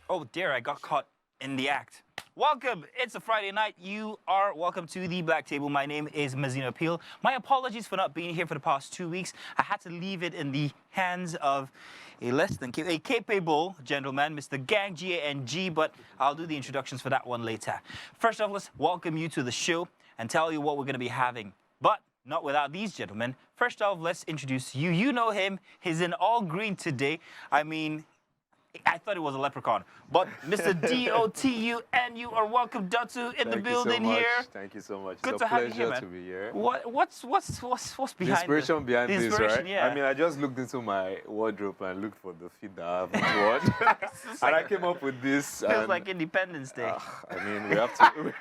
Oh dear, I got caught in the act. Welcome. It's a Friday night. You are welcome to the Black Table. My name is Mazina Appeal. My apologies for not being here for the past 2 weeks. I had to leave it in the hands of a capable gentleman, Mr. Gang, G-A-N-G, but I'll do the introductions for that one later. First off, let's welcome you to the show and tell you what we're going to be having. But not without these gentlemen. First off, let's introduce you. You know him. He's in all green today. I mean, I thought it was a leprechaun, but Mr. Dotun, you are welcome, Dotun, in the building here. Thank you so much. Good it's to a have you pleasure here, man. to be here. What's behind The inspiration behind the this, inspiration, right? yeah. I mean, I just looked into my wardrobe and looked for the feed that I haven't worn, and I came up with this. Feels like Independence Day. I mean, we have to.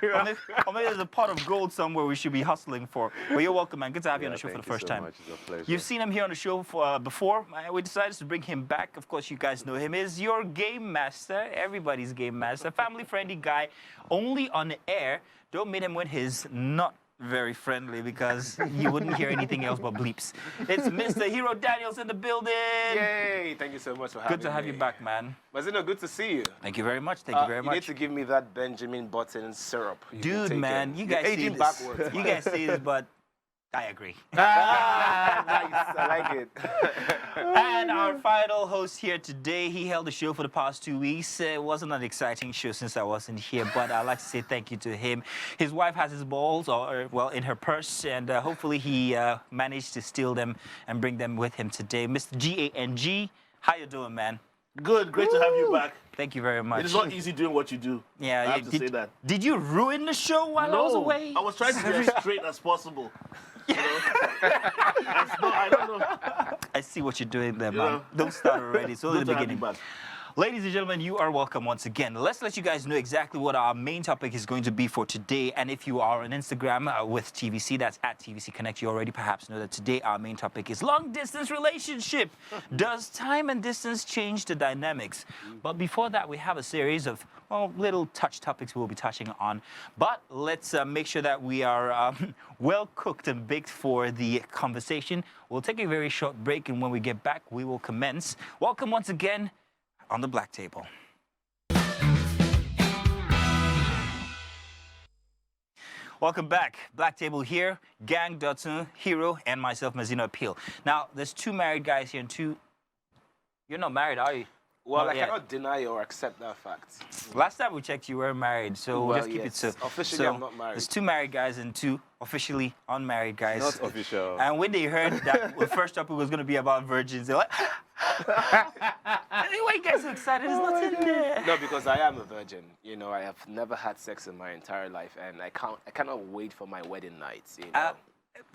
Or maybe there's a pot of gold somewhere we should be hustling for. But you're welcome, man. Good to have you on the show for the first time. Thank you so much. It's a pleasure. You've seen him here on the show before. We decided to bring him back. Of course, you guys know him. Is your game master, everybody's game master, family-friendly guy, only on air. Don't meet him when he's not very friendly because you wouldn't hear anything else but bleeps. It's Mr. Hero Daniels in the building. Yay! Thank you so much for having me. Good to have you back, man. Mazino, good to see you. Thank you very much. Thank you very much. You need to give me that Benjamin Button syrup. Dude, man, you guys say this. Backwards. You guys say this, but I agree. Nice. I like it. And our final host here today, he held the show for the past 2 weeks. It wasn't an exciting show since I wasn't here, but I'd like to say thank you to him. His wife has his balls, well, in her purse, and hopefully he managed to steal them and bring them with him today. Mr. G-A-N-G, how you doing, man? Good, great to have you back. Thank you very much. It is not easy doing what you do. Yeah, I have to say that. Did you ruin the show while I was away? I was trying to be as straight as possible. You know? I don't know. I see what you're doing there, man. Don't start already. It's only the beginning. Ladies and gentlemen, you are welcome once again. Let's let you guys know exactly what our main topic is going to be for today. And if you are on Instagram with TVC, that's at TVC Connect, you already perhaps know that today our main topic is long-distance relationship. Does time and distance change the dynamics? But before that, we have a series of, well, little touch topics we'll be touching on. But let's make sure that we are well cooked and baked for the conversation. We'll take a very short break, and when we get back, we will commence. Welcome once again on the Black Table. Welcome back. Black Table here, Gang, Dotun, Hero, and myself, Mazina Appeal. Now, there's two married guys here and two... You're not married, are you? Well, I cannot deny or accept that fact. Last time we checked, you were married, so we'll just keep it so. Officially, I'm not married. There's two married guys and two officially unmarried guys. Not official. And when they heard that the first topic was going to be about virgins, they're like, why you guys so excited? There's nothing there. No, because I am a virgin. You know, I have never had sex in my entire life, and I cannot wait for my wedding nights. You know.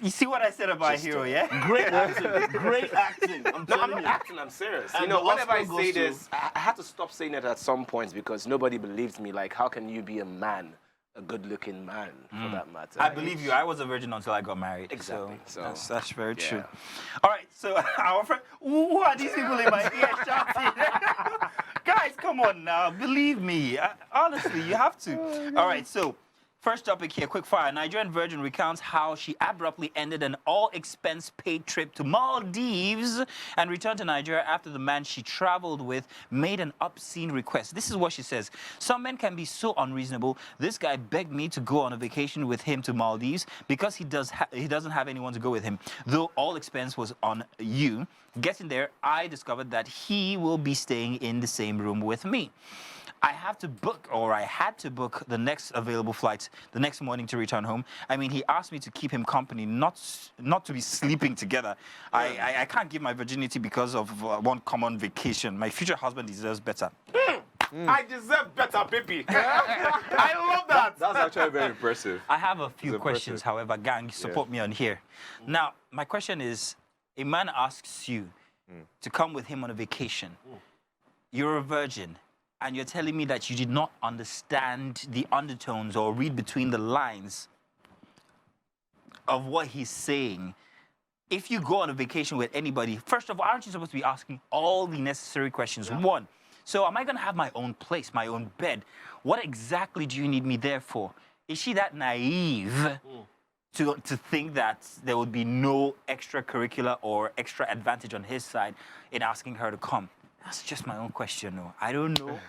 You see what I said about Hero, yeah? Great acting. Great acting. I'm not acting, I'm serious. And you know, whenever I Oscar say goes to- this, I had to stop saying it at some points because nobody believes me. Like, how can you be a man, a good-looking man, for that matter? I believe you. I was a virgin until I got married. Exactly. So that's very yeah. true. All right, so our friend, who are these people in my ear shouting? Guys, come on now. Believe me. Honestly, you have to. All right, so first topic here, quick fire. Nigerian virgin recounts how she abruptly ended an all-expense-paid trip to Maldives and returned to Nigeria after the man she traveled with made an obscene request. This is what she says. Some men can be so unreasonable. This guy begged me to go on a vacation with him to Maldives because he doesn't have anyone to go with him. Though all expense was on you. Getting there, I discovered that he will be staying in the same room with me. I had to book the next available flight the next morning to return home. I mean, he asked me to keep him company, not to be sleeping together. I can't give my virginity because of one common vacation. My future husband deserves better. I deserve better, baby. I love that. That's actually very impressive. I have a few It's questions, impressive. however, gang, support me on here. Now, my question is, a man asks you to come with him on a vacation. You're a virgin. And you're telling me that you did not understand the undertones or read between the lines of what he's saying. If you go on a vacation with anybody, first of all, aren't you supposed to be asking all the necessary questions? Yeah. One, so am I going to have my own place, my own bed? What exactly do you need me there for? Is she that naive to think that there would be no extracurricular or extra advantage on his side in asking her to come? That's just my own question, though. I don't know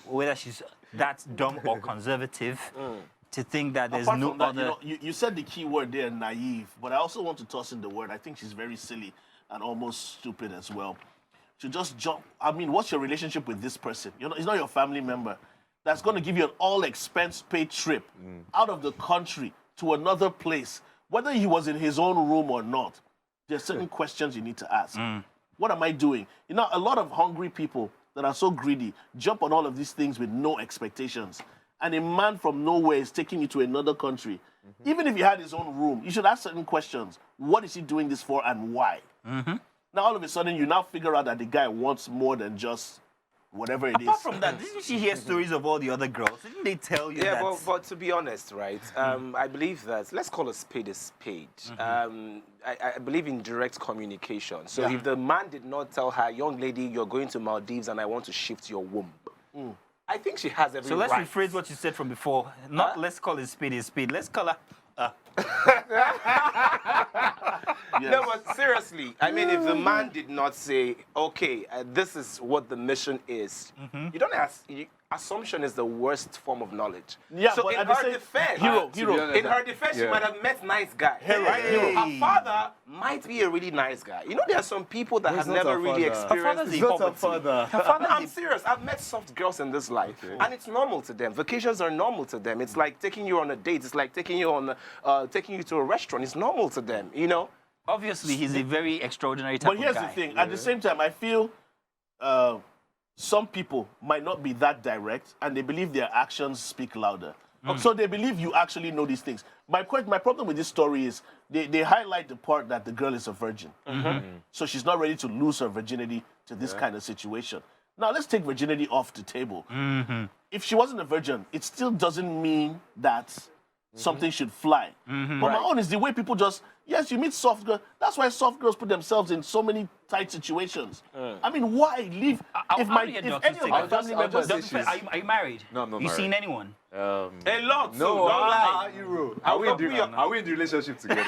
whether she's that dumb or conservative to think that there's Apart no from that, other. you said the key word there, naive, but I also want to toss in the word. I think she's very silly and almost stupid as well. To just jump. I mean, what's your relationship with this person? It's not your family member that's going to give you an all-expense-paid trip out of the country to another place, whether he was in his own room or not. There's certain questions you need to ask. What am I doing? A lot of hungry people that are so greedy jump on all of these things with no expectations. And a man from nowhere is taking you to another country. Even if he had his own room, you should ask certain questions. What is he doing this for and why? Now, all of a sudden, you now figure out that the guy wants more than just whatever it is. Apart from that, didn't you hear stories of all the other girls? Didn't they tell you that? Yeah, but to be honest, right, I believe that, let's call a spade a spade. I believe in direct communication. So if the man did not tell her, young lady, you're going to Maldives and I want to shift your womb, I think she has every So let's right. rephrase what you said from before. Not let's call it spade a spade. Let's call her. No, but seriously, I mean, if the man did not say, okay, this is what the mission is, you don't ask. Assumption is the worst form of knowledge. Yeah, so but in at the her same- defense, Hero. in her defense, she might have met nice guy. Right? Hey. Her father might be a really nice guy. There are some people that have not never her really father. experienced Her father's this a poverty. Her father I'm serious. I've met soft girls in this life, and it's normal to them. Vacations are normal to them. It's like taking you on a date. It's like taking you to a restaurant. It's normal to them. Obviously, he's a very extraordinary type But here's of guy. the thing. At the same time, I feel some people might not be that direct, and they believe their actions speak louder. So they believe you actually know these things. My problem with this story is they highlight the part that the girl is a virgin. So she's not ready to lose her virginity to this kind of situation. Now, let's take virginity off the table. If she wasn't a virgin, it still doesn't mean that something should fly. But my own is the way people just, yes, you meet soft girls. That's why soft girls put themselves in so many tight situations. I mean, why leave? If any of my family members... Are you married? No, I'm not You married. seen anyone? A lot. So No, don't lie. are we in the relationship together?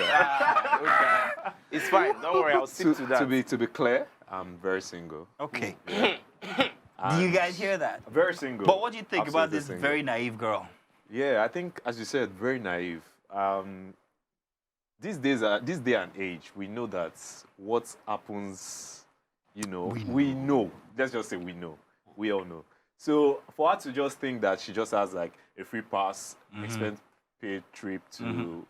Okay. It's fine. Don't worry. I'll stick to that. To be clear, I'm very single. Okay. Do you guys hear that? Very single. But what do you think about Absolutely this single. very naive girl? Yeah, I think, as you said, very naive. This day and age, we know that what happens, we know. Let's just say we know. We all know. So for her to just think that she just has like a free pass, expense paid trip to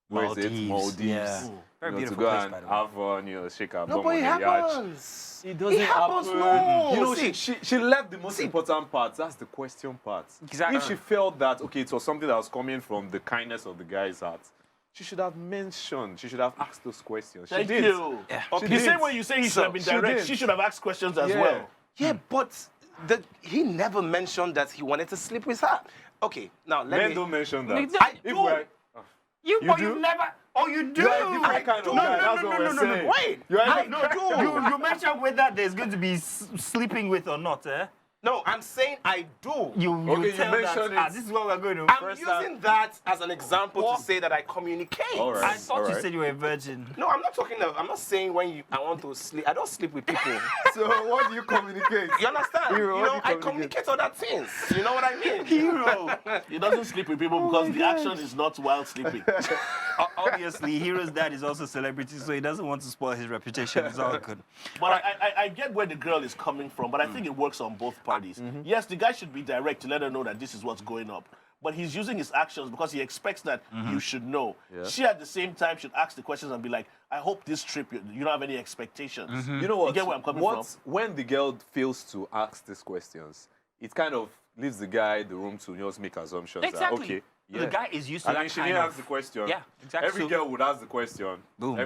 where is it? Maldives. Yeah. Very To beautiful go place, and by the way. have fun, shake her No, bum but on it the yacht. happens. It doesn't happens, happen. no. See, she left the most important part. That's the question part. Exactly. If she felt that, okay, it was something that was coming from the kindness of the guy's heart, she should have mentioned, she should have asked those questions. Thank she did. you. Yeah. She The did. same way you say he should have been She direct, did. she should have asked questions as Yeah. well. Yeah, but he never mentioned that he wanted to sleep with her. Okay, now let Men me... don't mention that. I If do. we're- You do? never. Oh, you do. You're a different kind of guy. That's what we're saying. Wait, You're a I different- do. You mentioned whether there's going to be sleeping with or not, eh? No, I'm saying I do. You Okay, you tell that, mentioned it. this is what we're going to. I'm using that as an example What? to say that I communicate. All right. I thought you Alright. said you were a virgin. No, I'm not talking of. I'm not saying I want to sleep. I don't sleep with people. So what do you communicate? You understand? Hero, what do you I communicate? communicate other things. You know what I mean? Hero. He doesn't sleep with people because the action is not while sleeping. Obviously, Hero's dad is also a celebrity, so he doesn't want to spoil his reputation. It's all good. But I get where the girl is coming from, but I think it works on both parties. Yes, the guy should be direct to let her know that this is what's going up. But he's using his actions because he expects that you should know. Yeah. She, at the same time, should ask the questions and be like, I hope this trip, you don't have any expectations. You know what? You get where I'm coming from? When the girl fails to ask these questions, it kind of leaves the guy the room to just make assumptions. That, Exactly. okay, The yeah. guy is used to I that mean, she kind didn't of... ask the question. Yeah, exactly. Every So- girl would ask the question. Boom.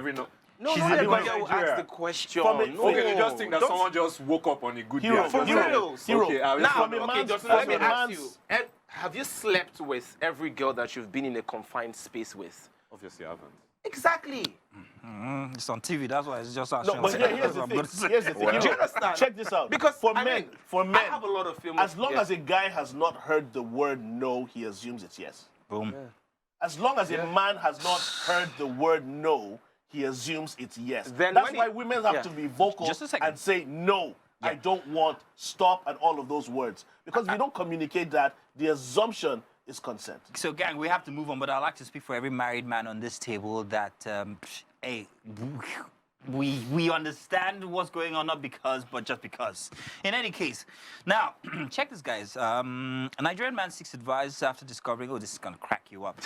No, She's not in everybody Nigeria. will ask the question. From a- no. Okay, you just think that Don't- someone just woke up on a good Hero, day. for and real, just hero. Okay, I will Now, from a okay, man's- just from let me a ask man's- you. Have you slept with every girl that you've been in a confined space with? Obviously, I haven't. Exactly. It's on TV, that's why it's just our No, but here's the thing. Here's the thing. Do you understand? Check this out. Because for I men, mean, for I men, have a lot of film. as long as a guy has not heard the word no, he assumes it's yes. Boom. As long as a man has not heard the word no, he assumes it's yes. Then That's when why he- women have to be vocal Just a second. and say no. I don't want, stop, and all of those words. Because if you don't communicate that, the assumption is consent. So, gang, we have to move on, but I'd like to speak for every married man on this table that, hey, we understand what's going on, not because, but just because. In any case, now, check this, guys. A Nigerian man seeks advice after discovering, oh, this is going to crack you up.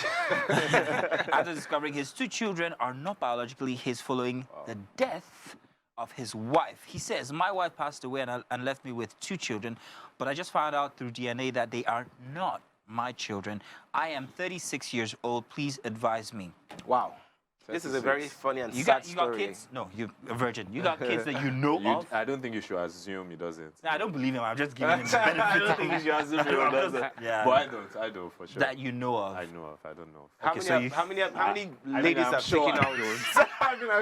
After discovering his 2 children are not biologically his following the death of his wife. He says, my wife passed away and left me with 2 children, but I just found out through DNA that they are not my children. I am 36 years old. Please advise me. Wow. This is a very funny and You sad got story. kids? No, you're a virgin. You got kids that you know of? I don't think you should assume he doesn't. Nah, I don't believe him. I'm just giving him the benefit. I don't think you should assume he doesn't. Yeah. But I don't for sure. That you know of. I know of. I don't know. How Okay, many, so you- how many I ladies I'm have sure taken I out? don't.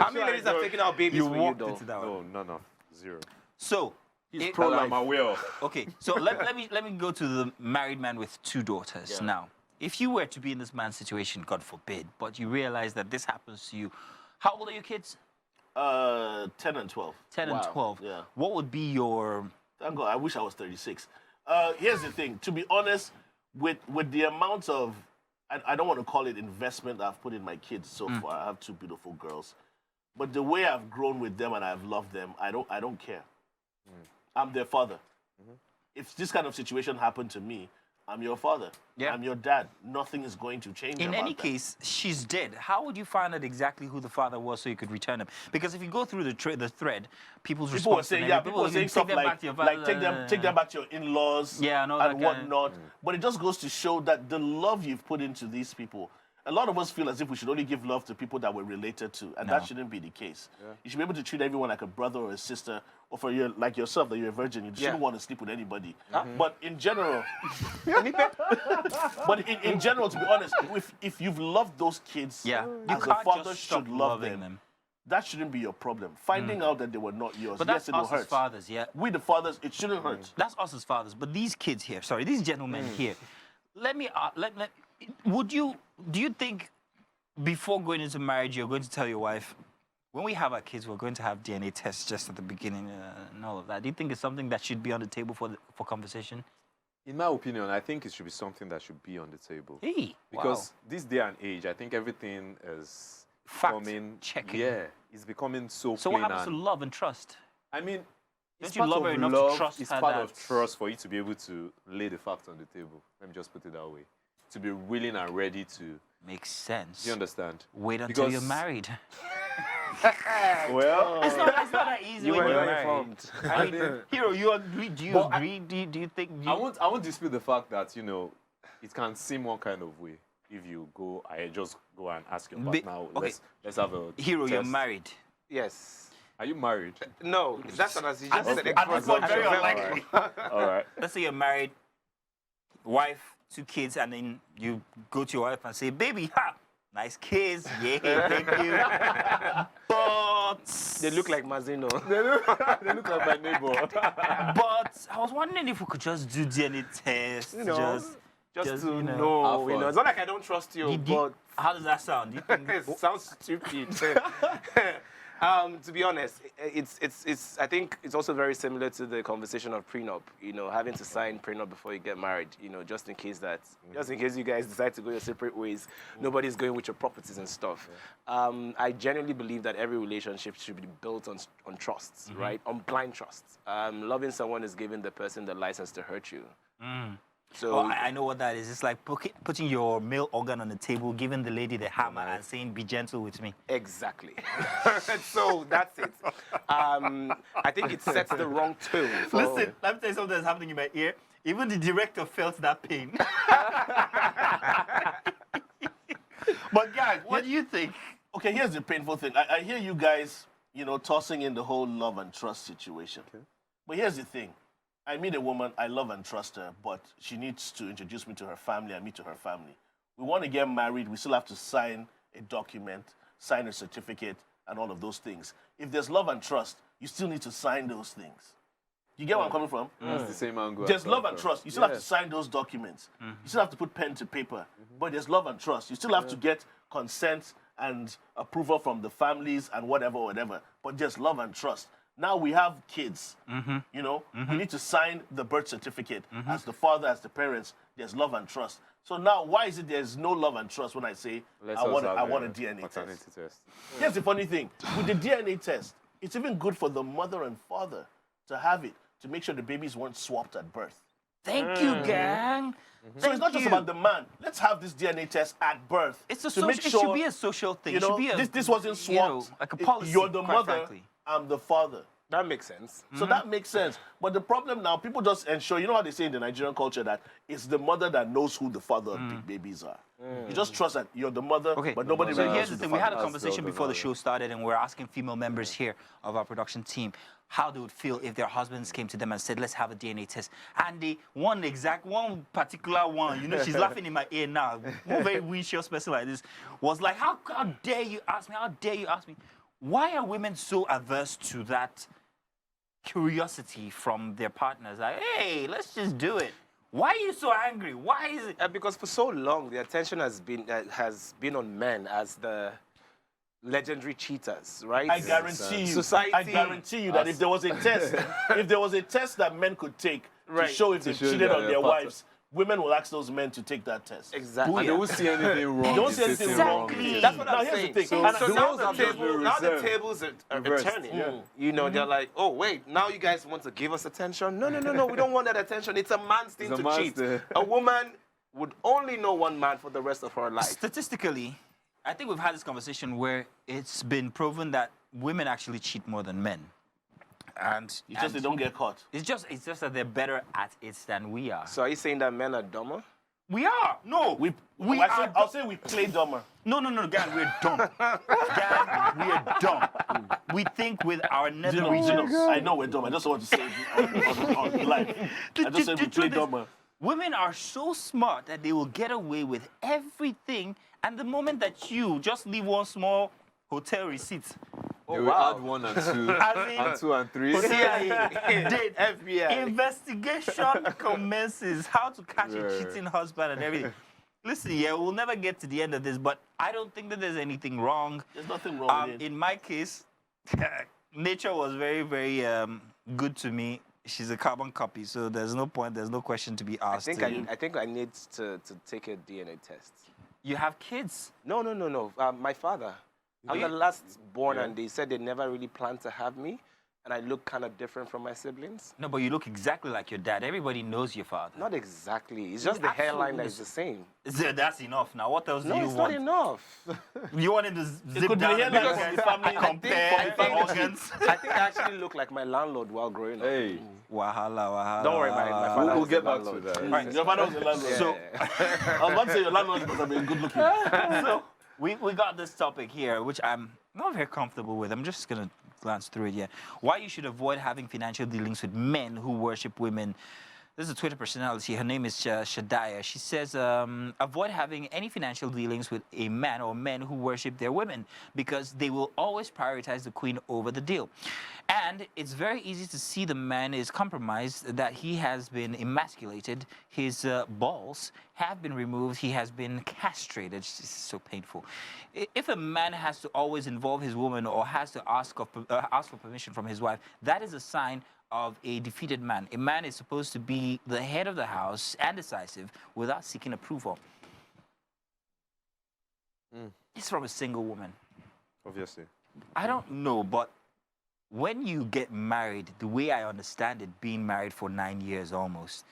How many ladies have taken out babies You for you, walked though? into that one. No, none of. 0. So, He's it- pro-life. I'm aware of. okay, so let me go to the married man with 2 daughters now. If you were to be in this man's situation, God forbid, but you realize that this happens to you, how old are your kids? 10 and 12. 10 and 12. Yeah. What would be your... Thank God, I wish I was 36. Here's the thing. To be honest, with the amount of, I don't want to call it investment I've put in my kids so far. I have 2 beautiful girls. But the way I've grown with them and I've loved them, I don't care. I'm their father. If this kind of situation happened to me, I'm your father. Yeah. I'm your dad. Nothing is going to change. In about any that. case, she's dead. How would you find out exactly who the father was so you could return him? Because if you go through the thread, people's People were response to saying, them, people were saying take stuff them like, back to your father. take them back to your in-laws, Yeah, I know that and kind of- whatnot. But it just goes to show that the love you've put into these people. A lot of us feel as if we should only give love to people that we're related to, and that shouldn't be the case. You should be able to treat everyone like a brother or a sister, or for you, like yourself, that you're a virgin. You shouldn't want to sleep with anybody. But in general, in general, to be honest, if you've loved those kids, Yeah, you as a can't father just stop should love loving them. That shouldn't be your problem. Finding out that they were not yours, But yes, that's it will us as hurt. fathers, yeah. We, the fathers, it shouldn't hurt. That's us as fathers. But these kids here, sorry, these gentlemen here, do you think before going into marriage, you're going to tell your wife, when we have our kids, we're going to have DNA tests just at the beginning and all of that? Do you think it's something that should be on the table for conversation? In my opinion, I think it should be something that should be on the table. Hey, Because this day and age, I think everything is Fact becoming... checking. Yeah, it's becoming so So plain what happens to and... love and trust? I mean, Don't it's you part love her of enough to love, trust it's her part of that- trust for you to be able to lay the facts on the table. Let me just put it that way. To be willing and ready to... Makes sense. Do you understand? Wait until you're Because- married. Well... It's not that easy You when were you're well married. informed. I mean, Hero, you agree? Do you But I- agree? Do you think? I won't dispute the fact that, it can seem one kind of way if you just go and ask your Be- partner, okay. let's have a Hero, you're test. married. Yes. Are you married? No, that's not as you just said. At this point, very unlikely. All right. Let's say you're married, wife, 2 kids, and then you go to your wife and say, "Baby, ha, nice kids, yeah, thank you." But They look like Mazino. They look like my neighbor. But I was wondering if we could just do DNA tests, Just to you know. know, Have fun. It's not like I don't trust you, but how does that sound? Do you think it sounds stupid. To be honest, I think it's also very similar to the conversation of prenup. Having to sign prenup before you get married. Just in case you guys decide to go your separate ways, nobody's going with your properties and stuff. I genuinely believe that every relationship should be built on trust, right? On blind trust. Loving someone is giving the person the license to hurt you. So Oh, I know what that is. It's like putting your male organ on the table, giving the lady the hammer, and saying, "Be gentle with me." exactly. So that's it. I think it sets the wrong tone. Listen, let me tell you something that's happening in my ear. Even the director felt that pain. But guys, what do you think? Okay, here's the painful thing. I hear you guys, tossing in the whole love and trust situation. Okay. But here's the thing. I meet a woman, I love and trust her, but she needs to introduce me to her family and me to her family. We want to get married, we still have to sign a document, sign a certificate, and all of those things. If there's love and trust, you still need to sign those things. You get where I'm coming from? That's the same angle. There's love and trust. You still have to sign those documents. You still have to put pen to paper. But there's love and trust. You still have to get consent and approval from the families and whatever. But there's love and trust. Now we have kids. You know, we need to sign the birth certificate as the father, as the parents. There's love and trust. So now, why is it there's no love and trust when I say I want a DNA test? Here's the funny thing: with the DNA test, it's even good for the mother and father to have it to make sure the babies weren't swapped at birth. Thank you, gang. So it's not just about the man. Let's have this DNA test at birth. It's a to make it sure, should be a social thing. You know, it should be a, this wasn't swapped. Like a policy. You're the quite mother. frankly. I'm the father. That makes sense. So that makes sense. But the problem now, people just ensure, you know how they say in the Nigerian culture that it's the mother that knows who the father of the babies are. You just trust that you're the mother, but nobody So really knows here's who the the thing. We had a father is. conversation before the show started, and we're asking female members here of our production team how they would feel if their husbands came to them and said, let's have a DNA test. And the one particular one, you know, she's laughing in my ear now, one very wishy person like this, was like, how dare you ask me? How dare you ask me? Why are women so averse to that curiosity from their partners? Like, hey, let's just do it. Why are you so angry? Why is it? Because for so long, the attention has been on men as the legendary cheaters, right? I guarantee you. Society. I guarantee you that if there was a test, if there was a test that men could take to show if they cheated on their wives, women will ask those men to take that test. Exactly. And they won't see anything wrong. They don't see anything wrong. Exactly. That's what Now, I'm here's saying. the thing. So, And so the now, roles the have just table, been now the reversed. tables are Reversed. turning. You know, they're like, oh, wait, now you guys want to give us attention? No, we don't want that attention. It's a man's thing It's a to man's cheat. thing. A woman would only know one man for the rest of her life. Statistically, I think we've had this conversation where it's been proven that women actually cheat more than men. And It's just they don't get caught. It's just that they're better at it than we are. So are you saying that men are dumber? We are. No. I'll say we play dumber. No, gang, we're dumb. Gang, we're dumb. We think with our nether regions. I know we're dumb. I just want to say it on live. I just said we play dumber. Women are so smart that they will get away with everything. And the moment that you just leave one small hotel receipt, They will add 1 and 2, and 2 and 3. date, FBI. investigation commences. How to catch a cheating husband and everything. Listen, we'll never get to the end of this, but I don't think that there's anything wrong. There's nothing wrong with it. In my case, nature was very, very good to me. She's a carbon copy, so there's no point, there's no question to be asked. I think I need to take a DNA test. You have kids? No. My father. I'm the last born, and they said they never really planned to have me, and I look kind of different from my siblings. No, but you look exactly like your dad. Everybody knows your father. Not exactly. It's just the hairline that is the same. That's enough now. What else do you No, it's want? not enough. You wanted to zip could be down the and hairline make from guys the family. compare organs. I think I actually look like my landlord while growing up. Hey, Wahala. Don't worry, my father we'll was get the back to landlord. that. Right. Your father was a landlord. So, I was about to say your landlord must have been good looking. so we got this topic here, which I'm not very comfortable with. I'm just going to glance through it here. Why you should avoid having financial dealings with men who worship women. This is a Twitter personality. Her name is Shadaya. She says, avoid having any financial dealings with a man or men who worship their women because they will always prioritize the queen over the deal. And it's very easy to see the man is compromised, that he has been emasculated. His balls have been removed. He has been castrated. It's so painful. If a man has to always involve his woman or has to ask for permission from his wife, that is a sign of a defeated man. A man is supposed to be the head of the house and decisive without seeking approval. It's from a single woman. Obviously. I don't know, but when you get married, the way I understand it, being married for 9 years almost,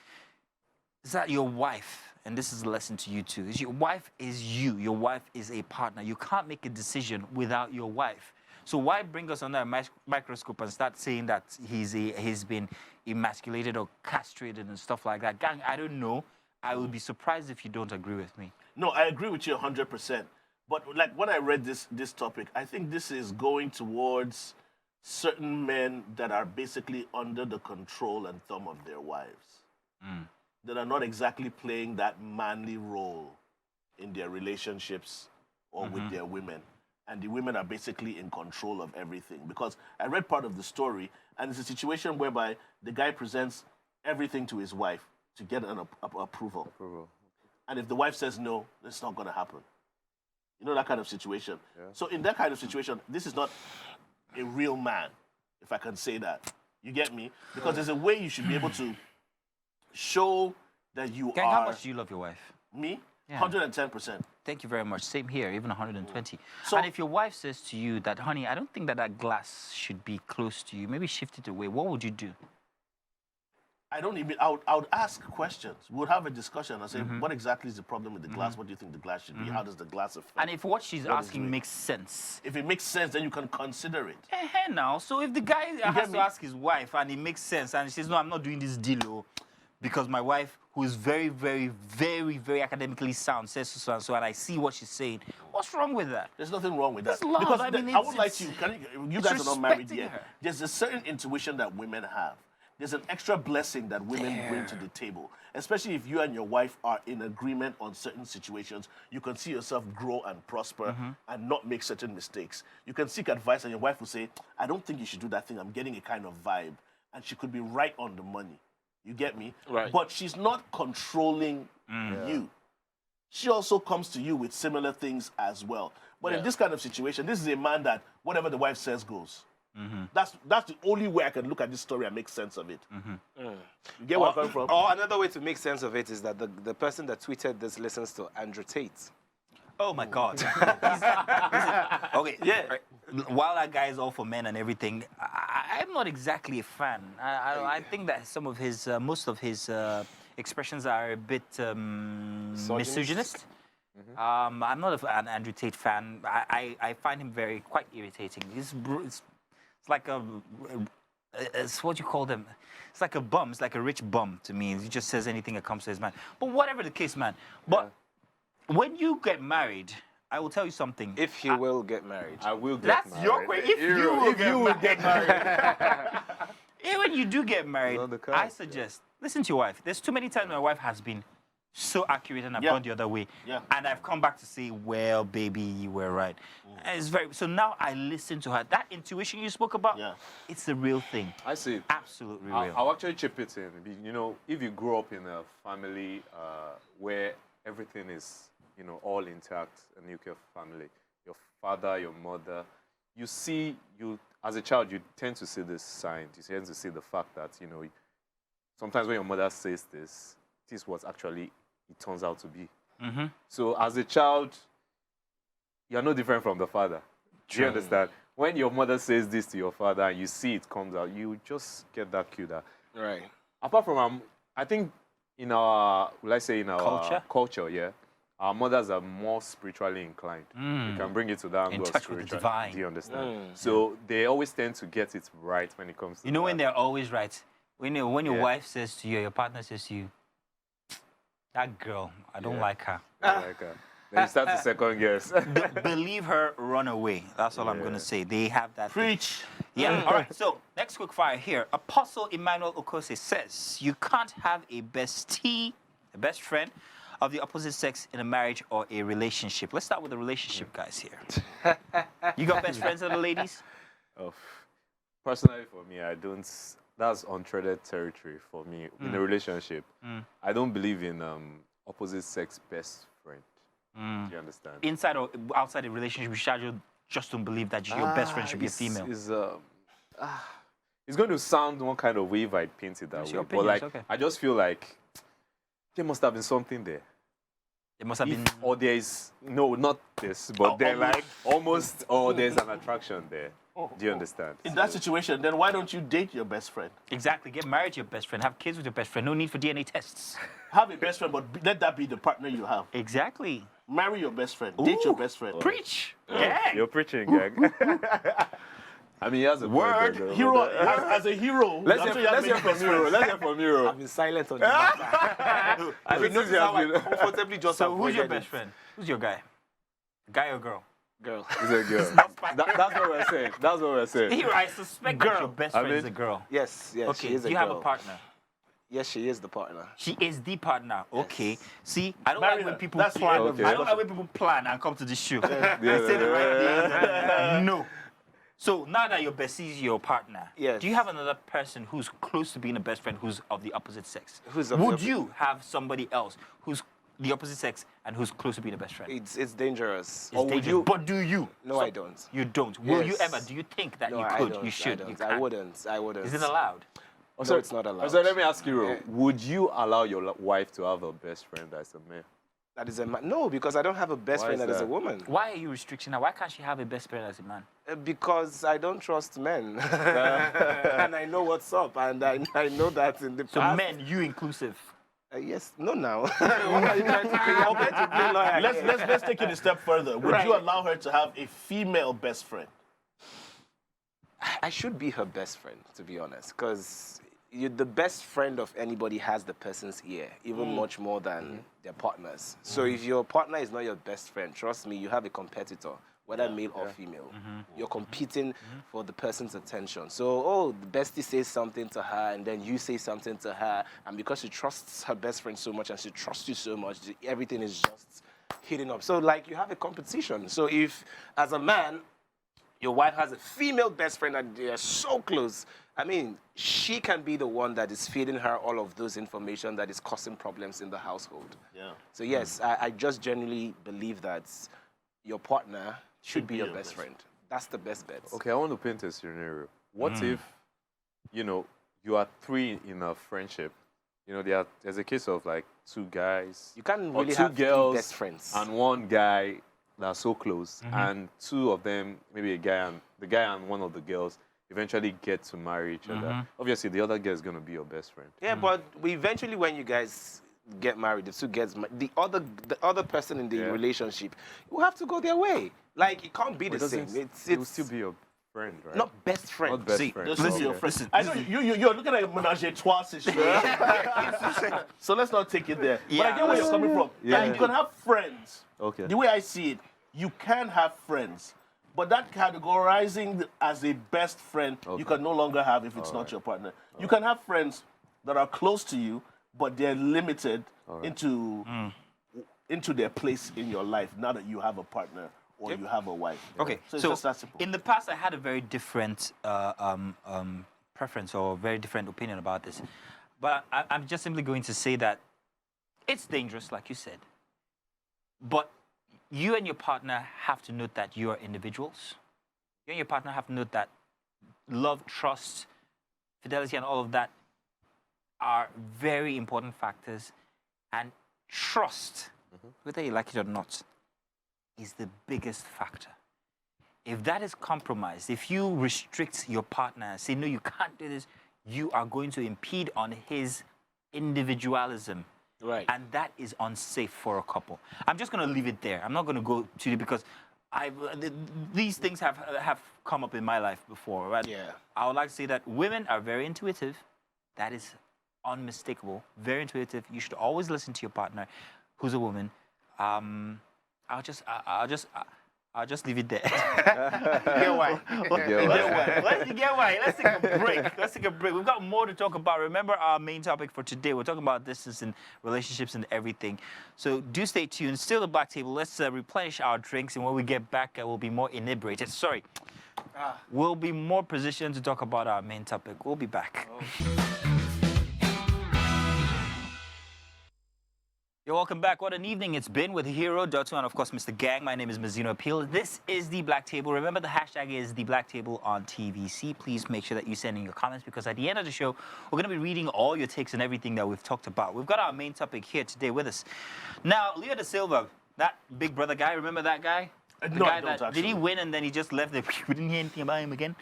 is that your wife, and this is a lesson to you too, is your wife is you. Your wife is a partner. You can't make a decision without your wife. So why bring us under a microscope and start saying that he's been emasculated or castrated and stuff like that? Gang, I don't know. I would be surprised if you don't agree with me. No, I agree with you 100%. But like when I read this topic, I think this is going towards certain men that are basically under the control and thumb of their wives, that are not exactly playing that manly role in their relationships or with their women. And the women are basically in control of everything. Because I read part of the story, and it's a situation whereby the guy presents everything to his wife to get an approval. And if the wife says no, it's not going to happen. You know, that kind of situation. Yeah. So in that kind of situation, this is not a real man. if I can say that. You get me? Because there's a way you should be able to show that you Gang, are... how much do you love your wife? Me? Yeah. 110%. Thank you very much. Same here, even 120. So- and if your wife says to you that, honey, I don't think that glass should be close to you, maybe shift it away, what would you do? I would ask questions. We'll have a discussion and say, what exactly is the problem with the glass? What do you think the glass should be? How does the glass affect? And if what she's What is asking it? makes sense. If it makes sense, then you can consider it. Now, so if the guy has me? to ask his wife and it makes sense and he says, no, I'm not doing this deal because my wife, who is very, very, very, very academically sound, says so and so, and I see what she's saying, what's wrong with that? There's nothing wrong with that. It's love. Because I mean, I would like it's- to, you it's guys are not married respecting yet. her. There's a certain intuition that women have. There's an extra blessing that women bring to the table. Especially if you and your wife are in agreement on certain situations, you can see yourself grow and prosper and not make certain mistakes. You can seek advice and your wife will say, I don't think you should do that thing. I'm getting a kind of vibe. And she could be right on the money. You get me? Right. But she's not controlling you. She also comes to you with similar things as well. But in this kind of situation, this is a man that whatever the wife says goes. That's the only way I can look at this story and make sense of it. You get where I'm coming from? Or another way to make sense of it is that the person that tweeted this listens to Andrew Tate. Oh my God. Okay. Yeah. While that guy is all for men and everything, I'm not exactly a fan. I think that some of his, most of his expressions are a bit misogynist. I'm not an Andrew Tate fan. I find him quite irritating. It's like it's what you call them. It's like a bum. It's like a rich bum to me. He just says anything that comes to his mind. But whatever the case, man. But when you get married, I will tell you something. If he will get married. I will get That's married. your question. If you will get married. When you do get married, Not the cards, I suggest, listen to your wife. There's too many times my wife has been so accurate and I've gone the other way. Yeah. And I've come back to say, well, baby, you were right. And it's so now I listen to her. That intuition you spoke about, it's the real thing. I see it. Absolutely real. I'll actually chip it in. You know, if you grow up in a family where everything is, you know, all intact, a nuclear family, your father, your mother, as a child, you tend to see this sign. You tend to see the fact that, you know, sometimes when your mother says this is what actually it turns out to be. So as a child, you're no different from the father. Do you understand? When your mother says this to your father and you see it comes out, you just get that cue that. Right. Apart from, I think in our, culture, yeah, our mothers are more spiritually inclined. You can bring it to that angle of touch with the spiritual. divine. Do you understand? So they always tend to get it right when it comes to You know when that. they're always right? When your wife says to you, your partner says to you, that girl, I don't like her. Then you start to second guess. Believe her, run away. That's all I'm going to say. They have that. Preach. Yeah. All right. So next quick fire here. Apostle Emmanuel Okose says you can't have a bestie, a best friend of the opposite sex in a marriage or a relationship. Let's start with the relationship, guys. Here. You got best friends, other ladies? Personally, for me, I don't. That's untreaded territory for me in a relationship. I don't believe in opposite sex best friend. Do you understand? Inside or outside a relationship, you just don't believe that your best friend should be a female. It's going to sound one kind of way if I paint it that way. your But opinion, like, it's okay. I just feel like there must have been something there. It must have been. Or there is, no, not this, but they're like almost, or there's an attraction there. Do you understand? In that situation, then why don't you date your best friend? Exactly. Get married to your best friend. Have kids with your best friend. No need for DNA tests. Have a best friend, but let that be the partner you have. Exactly. Marry your best friend. Date your best friend. Preach. Yeah. You're preaching, gang. I mean, he has a Word. point there, though. Hero, as a hero. Let's I'm hear, sure you have let's hear many from best Euro. friends. Let's hear from Euro. I've been silent on the matter. I mean, notice how I comfortably just So who's your avoided best it. friend? Who's your guy? Guy or girl? Girl. He's a girl. That's what we're saying. That's what we're saying. Here, I suspect that your best friend is a girl. Yes, yes, Okay, she is do a you girl. have a partner? Yes, she is the partner. She is the partner. Okay. See, I don't Marry like when her. people That's the plan. end of the I don't like when people plan and come to the show. They say the right things. No. So now that your bestie is your partner, Yes. do you have another person who's close to being a best friend who's of the opposite sex? Who's of the Would opposite- you have somebody else who's the opposite sex and who's close to being a best friend? It's dangerous. It's dangerous. But do you? No, I don't. You don't. Will you Yes. ever? Do you think that No, you I could? don't, You should? I You don't. I can't? wouldn't. I wouldn't. Is it allowed? No, it's not allowed. So let me ask you, would you allow your wife to have a best friend that's a man? That is a man. No, because I don't have a best Why friend is that is a that? woman. Why are you restricting her? Why can't she have a best friend as a man? Because I don't trust men. And I know what's up. And I know that in the So past. men, you inclusive. Yes. No, now. What are you trying to play? I'm going to play lawyer here. Let's take it a step further. Would Right. you allow her to have a female best friend? I should be her best friend, to be honest, because the best friend of anybody has the person's ear, even much more than their partners. So if your partner is not your best friend, trust me, you have a competitor, whether male or female. You're competing for the person's attention. So, the bestie says something to her, and then you say something to her, and because she trusts her best friend so much and she trusts you so much, everything is just heating up. So, like, you have a competition. So if, as a man, your wife has a female best friend and they are so close, I mean, she can be the one that is feeding her all of those information that is causing problems in the household. Yeah. So yes, I just genuinely believe that your partner should be your best friend. That's the best bet. Okay, I want to paint a scenario. What if, you are three in a friendship? There's a case of like two guys. You can't or really two have three girls best friends. and one guy that's so close, and two of them, maybe the guy and one of the girls, eventually get to marry each other. Obviously, the other girl is going to be your best friend. Yeah, but eventually when you guys get married, the two gets the other person in the relationship will have to go their way. Like, it can't be the same. It will still be your friend, right? not best friend. Not best See, friend. Just Listen, your friend. listen, I know you're looking at a menage a trois situation. So let's not take it there. But I get where you're coming from. Yeah. And you can have friends. Okay. The way I see it, you can have friends. But that categorizing as a best friend, you can no longer have if it's not your partner. You can have friends that are close to you, but they're limited into their place in your life now that you have a partner or you have a wife. Okay, So it's just that simple. in the past, I had a very different preference or very different opinion about this. But I'm just simply going to say that it's dangerous, like you said. But you and your partner have to note that you are individuals. You and your partner have to note that love, trust, fidelity, and all of that are very important factors. And trust, whether you like it or not, is the biggest factor. If that is compromised, if you restrict your partner and say, no, you can't do this, you are going to impede on his individualism. Right. And that is unsafe for a couple. I'm just going to leave it there. I'm not going to go to it because these things have come up in my life before. Right? Yeah. I would like to say that women are very intuitive. That is unmistakable. Very intuitive. You should always listen to your partner, who's a woman. I'll just leave it there. Get why? Let's get why. Let's take a break. Let's take a break. We've got more to talk about. Remember our main topic for today. We're talking about distance and relationships and everything. So do stay tuned. Still the Black Table. Let's replenish our drinks, and when we get back, we'll be more inebriated. Sorry. We'll be more positioned to talk about our main topic. We'll be back. You're welcome back. What an evening it's been with Hero, Dotun, and of course, Mr. Gang. My name is Mazino Appeal. This is The Black Table. Remember, the hashtag is TheBlackTableOnTVC. Please make sure that you send in your comments because at the end of the show, we're going to be reading all your takes and everything that we've talked about. We've got our main topic here today with us. Now, Leo da Silva, that Big Brother guy, remember that guy? The No, guy I don't that, did he actually. win and then he just left? We didn't hear anything about him again.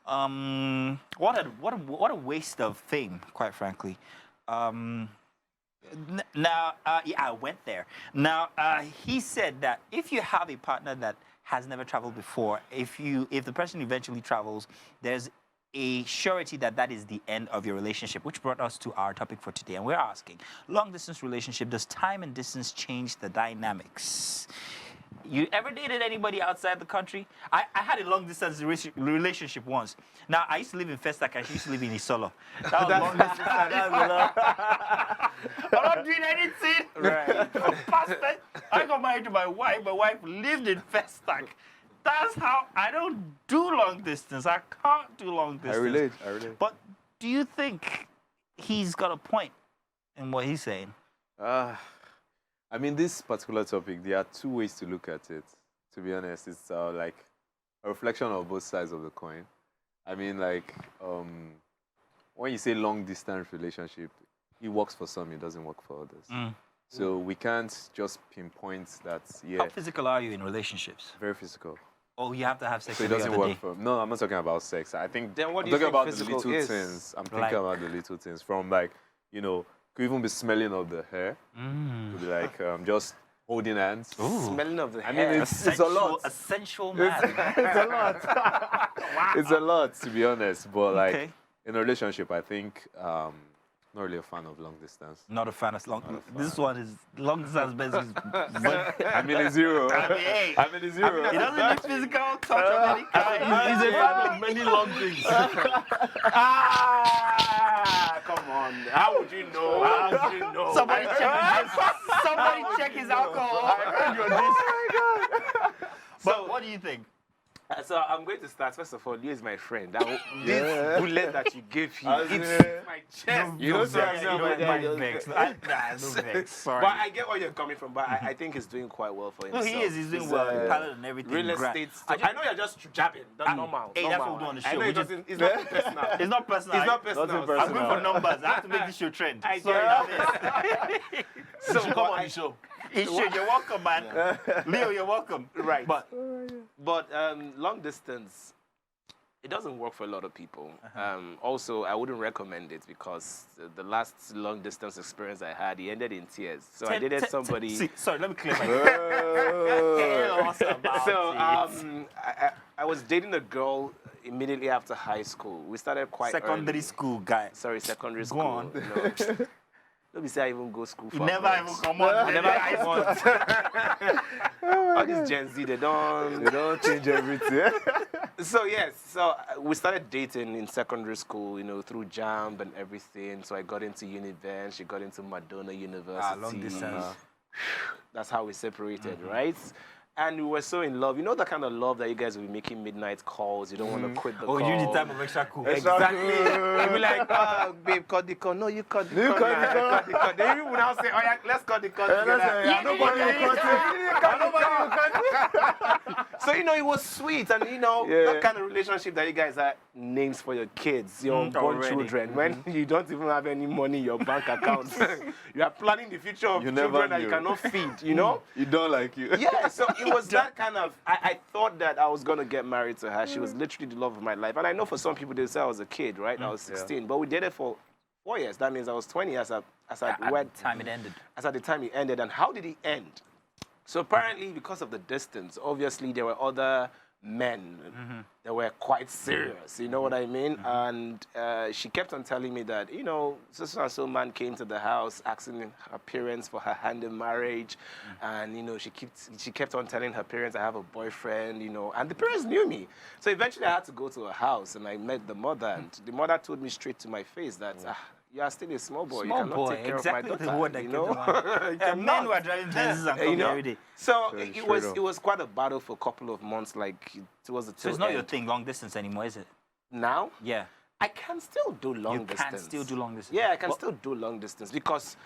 What a waste of fame, quite frankly. Now, I went there. Now, he said that if you have a partner that has never traveled before, if the person eventually travels, there's a surety that that is the end of your relationship, which brought us to our topic for today. And we're asking, long-distance relationship, does time and distance change the dynamics? You ever dated anybody outside the country? I had a long-distance relationship once. Now, I used to live in Festac. I used to live in Isolo. That was long-distance. I'm not doing anything. Right. Pastor, I got married to my wife. My wife lived in Festac. That's how I don't do long distance. I can't do long distance. I relate. But do you think he's got a point in what he's saying? I mean, this particular topic, there are two ways to look at it. To be honest, it's like a reflection of both sides of the coin. I mean, like, when you say long-distance relationship, it works for some, it doesn't work for others. So we can't just pinpoint that, yeah. How physical are you in relationships? Very physical. Oh, you have to have sex So it every doesn't other work day. for... No, I'm not talking about sex. I think... Then what I'm do you talking think about the physical little is? things. I'm thinking Like- about the little things. From, like, you know, could even be smelling of the hair. Could be like just holding hands. Smelling of the I hair. mean, it's a lot. A sensual man. It's a lot. It's a lot, to be honest. But like Okay. in a relationship, I think not really a fan of long distance. Not a fan of long. This one is long distance business. I mean, it's zero. I mean, hey, I mean, it's zero. it doesn't need physical touch of any kind. He's a fan of many long things. Come on. How would you know? How would you know? Somebody check his alcohol. But what do you think? So I'm going to start. First of all, you is my friend. This bullet that you gave him, As it's in- my chest. You don't say Yeah, I'm you know, My yeah, vex. yeah. No vex. Sorry. But I get where you're coming from. But I think he's doing quite well for No, himself. he is. He's doing well. Pilot and everything. Real grand. estate. I I know you're just jabbing. That's normal. Hey, that's normal. what we do on the I show. know We it just- doesn't. It's not personal. It's not personal. It's not personal. Nothing I'm personal. going for numbers. I have to make this show trend. I Sorry get about this. So Come on the show. It should. You're welcome, man. Leo, you're welcome. Right. But But long distance, it doesn't work for a lot of people. Also, I wouldn't recommend it because the last long distance experience I had, it ended in tears. So I dated somebody. See, sorry, let me clear my. So I was dating a girl immediately after high school. We started quite Secondary early. school guy. Sorry, secondary Go school. on. No. Let me say I even go school for Never even come on. I never come on. All these Gen Z, they don't change everything. So yes, so we started dating in secondary school, you know, through JAMB and everything. So I got into Univen, she got into Madonna University. Long distance. That's how we separated, right? And we were so in love. You know the kind of love that you guys will be making midnight calls. You don't want to quit the call. Oh, you need time of extra cool. Exactly. You'll be like, babe, cut the call. No, you cut the call. Cut the call. Then you will now say, oh yeah, let's cut the call together. Nobody will cut it. So, you know, it was sweet. And, you know, that kind of relationship that you guys are names for your kids, your unborn already. children, when you don't even have any money in your bank account. You are planning the future of You never children that you knew. cannot feed, you know? You don't like you. Yeah, so it was that kind of, I thought that I was going to get married to her. She was literally the love of my life. And I know for some people, they say I was a kid, right? I was 16. But we dated for 4 years. That means I was 20 as At the time it ended. as at the time it ended. And how did it end? So apparently, because of the distance, obviously there were other men that were quite serious, you know what I mean? And she kept on telling me that, you know, so man came to the house asking her parents for her hand in marriage. And, you know, she kept on telling her parents I have a boyfriend, you know, and the parents knew me. So eventually I had to go to her house and I met the mother. And the mother told me straight to my face that, you are still a small boy. Small you cannot boy, take care exactly of the my daughter. word that You came to know? mind. You Men cannot. who are driving Benzes and You coming know? every day. So Very it straight was quite a battle for a couple of months, like towards the So tail it's not your end. thing, long distance anymore, is it? Now, Yeah. I can still do long You distance. can still do long distance. Yeah, I can Well- still do long distance because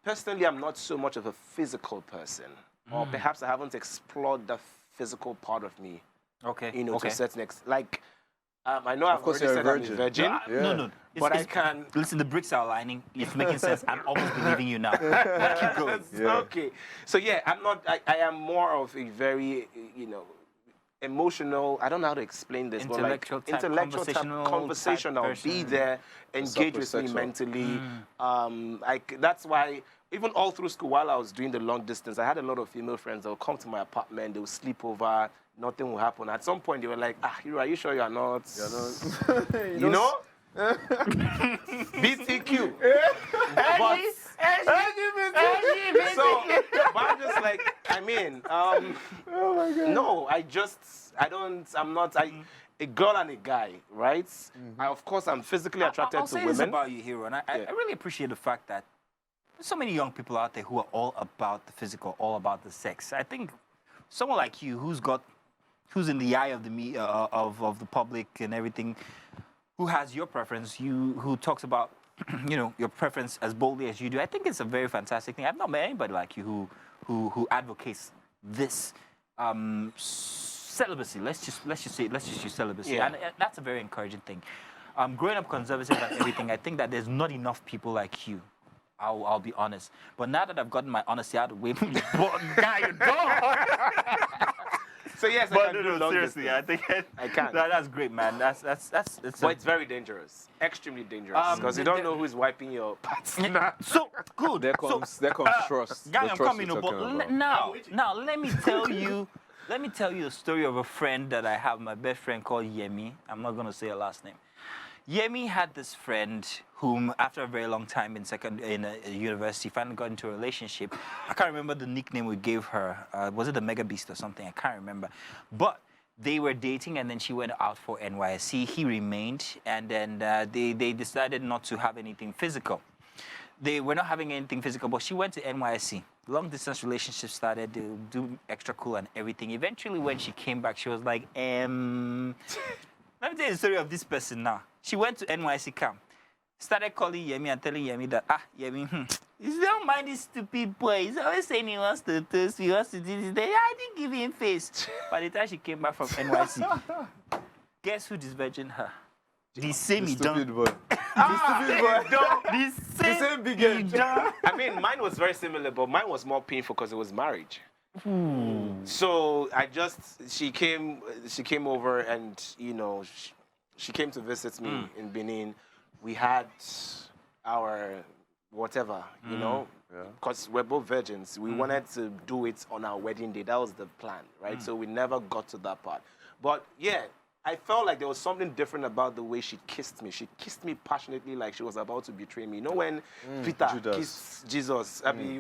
personally, I'm not so much of a physical person, or perhaps I haven't explored the physical part of me, Okay. you know, okay. to a certain extent. Like, I know I've course already you're said a I'm a virgin, No. but I can. Listen, the bricks are aligning. It's making sense. I'm almost believing you now. But keep going. Yeah. Okay. So yeah, I'm not. I am more of a very, you know, emotional. I don't know how to explain this, Intellectual but like type, intellectual conversation. type I'll be person. there, engage with me Psychosexual. mentally. That's why. Even all through school, while I was doing the long distance, I had a lot of female friends that would come to my apartment. They would sleep over. Nothing will happen. At some point, they were like, Hero, are you sure you're not? You know? BTQ. But but I'm just like, I mean, no, I'm not, a girl and a guy, right? Of course, I'm physically attracted I'll to say this women. about you, Hero, and I really appreciate the fact that there's so many young people out there who are all about the physical, all about the sex. I think someone like you, who's in the eye of the of the public and everything, who has your preference, who talks about your preference as boldly as you do. I think it's a very fantastic thing. I've not met anybody like you who advocates this celibacy. Let's just use celibacy, Yeah. and that's a very encouraging thing. Growing up conservative and everything, I think that there's not enough people like you. I'll be honest. But now that I've gotten my honesty out of the way, guy, you don't. So yes, I But can do long seriously, distance. I think I can. that's great, man. But it's very dangerous, extremely dangerous, because you don't know who's wiping your parts. so good. There comes trust. Guy, The I'm trust coming, you're but talking about. now let me tell you. Let me tell you the story of a friend that I have, my best friend called Yemi. I'm not going to say her last name. Yemi had this friend whom, after a very long time in a university, finally got into a relationship. I can't remember the nickname we gave her. Was it the Mega Beast or something? I can't remember. But they were dating, and then she went out for NYSC. He remained, and then they decided not to have anything physical. They were not having anything physical, but she went to NYSC. Long-distance relationship started, to do extra cool and everything. Eventually, when she came back, she was like, let me tell you the story of this person now. She went to NYSC camp, started calling Yemi and telling Yemi that, Yemi, you don't mind this stupid boy. He's always saying he wants to toast, he wants to do this. I didn't give him face. By the time she came back from NYSC, guess who disvirgined her? The same he done. Stupid boy. The same big he done. I mean, mine was very similar, but mine was more painful because it was marriage. So she came over, and she came to visit me in Benin. We had our whatever, because we're both virgins. We wanted to do it on our wedding day. That was the plan, right? So we never got to that part. But yeah, I felt like there was something different about the way she kissed me. She kissed me passionately, like she was about to betray me. You know when Peter kissed Jesus? I mean,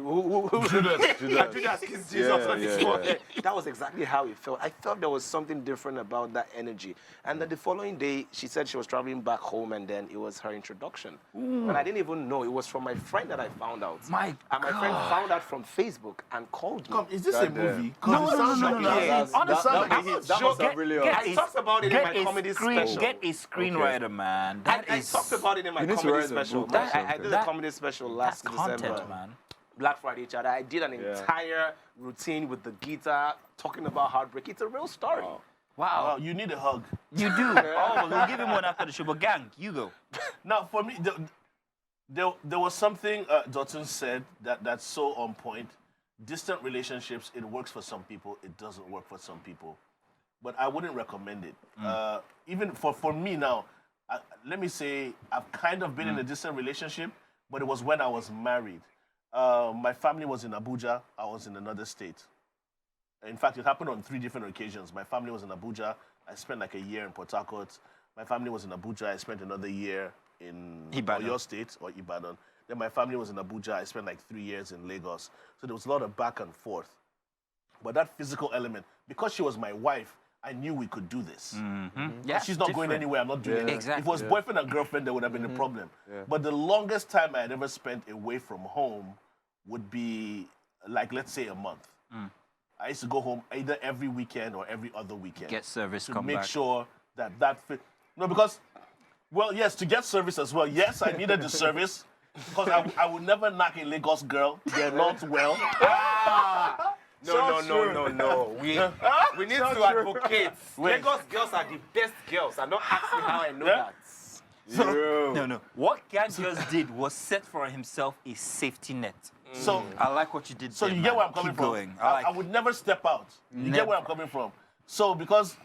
Judas kissed Jesus on his forehead. That was exactly how it felt. I felt there was something different about that energy. And then the following day, she said she was traveling back home, and then it was her introduction. And I didn't even know. It was from my friend that I found out. My And my friend found out from Facebook and called me. Come, is this a movie? No. That must have really I talked about it in my comedy special. Get a screenwriter, man. I talked about it in my You need to comedy write a special. book or I did a something. comedy special That's last content, December. man. Black Friday chat. I did an entire routine with the guitar talking about heartbreak. It's a real story. Wow. You need a hug. You do. Oh, we'll give him one after the show. But gang, you go. Now, for me, there was something Dotun said that's so on point. Distant relationships, it works for some people, it doesn't work for some people. But I wouldn't recommend it. Even for me now, let me say, I've kind of been in a distant relationship, but it was when I was married. My family was in Abuja, I was in another state. In fact, it happened on 3 different occasions. My family was in Abuja, I spent like a year in Port Harcourt. My family was in Abuja, I spent another year in Oyo State or Ibadan. Then my family was in Abuja, I spent like 3 years in Lagos. So there was a lot of back and forth. But that physical element, because she was my wife, I knew we could do this. Yeah, She's not going anywhere, I'm not doing it. Exactly. If it was boyfriend and girlfriend, there would have been a problem. But the longest time I had ever spent away from home would be, like, let's say a month. I used to go home either every weekend or every other weekend. Get service, to come make back. sure that fit. No, because, well, yes, to get service as well. Yes, I needed the service because I would never knock a Lagos girl. They're not well. No. We need to advocate. Lagos girls are the best girls. And don't ask me how I know that. No. What Gang just did was set for himself a safety net. So I like what you did. So there, you get man. where I'm coming Keep from. Going. I would never step out. You get where I'm coming from. So because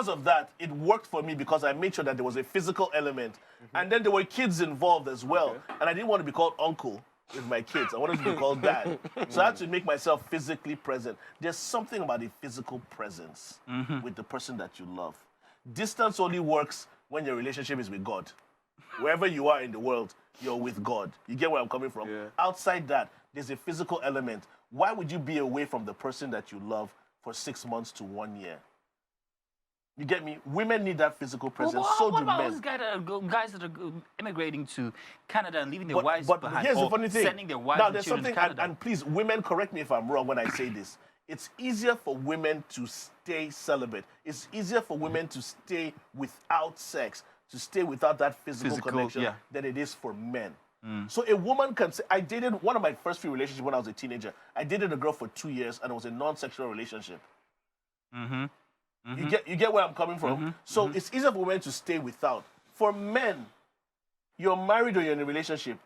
of that, it worked for me because I made sure that there was a physical element. And then there were kids involved as well. And I didn't want to be called uncle with my kids. I wanted to be called dad. So I had to make myself physically present. There's something about a physical presence with the person that you love. Distance only works when your relationship is with God. Wherever you are in the world, you're with God. You get where I'm coming from? Yeah. Outside that, there's a physical element. Why would you be away from the person that you love for 6 months to 1 year? You get me? Women need that physical presence. So what do about men. those guys that are immigrating to Canada and leaving their wives But behind? here's the or funny thing. Sending their wives Now, and there's children something, to Canada. and please, women, correct me if I'm wrong when I say this. It's easier for women to stay celibate. It's easier for women to stay without sex, to stay without that physical connection than it is for men. So a woman can say, I dated one of my first few relationships when I was a teenager. I dated a girl for 2 years, and it was a non-sexual relationship. You get where I'm coming from? So it's easier for women to stay without. For men, you're married or you're in a relationship,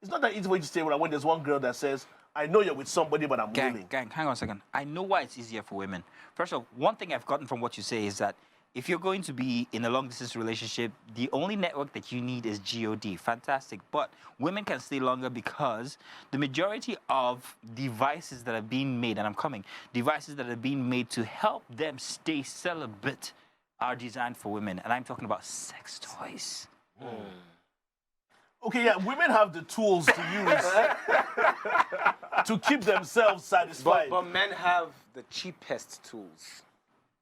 it's not that easy for you to stay without when there's one girl that says, I know you're with somebody, but I'm willing. Gang, hang on a second. I know why it's easier for women. First of all, one thing I've gotten from what you say is that if you're going to be in a long-distance relationship, the only network that you need is GOD. Fantastic. But women can stay longer because the majority of devices that are being made, and I'm coming, devices that are being made to help them stay celibate are designed for women. And I'm talking about sex toys. Okay, yeah, women have the tools to use to keep themselves satisfied. But men have the cheapest tools.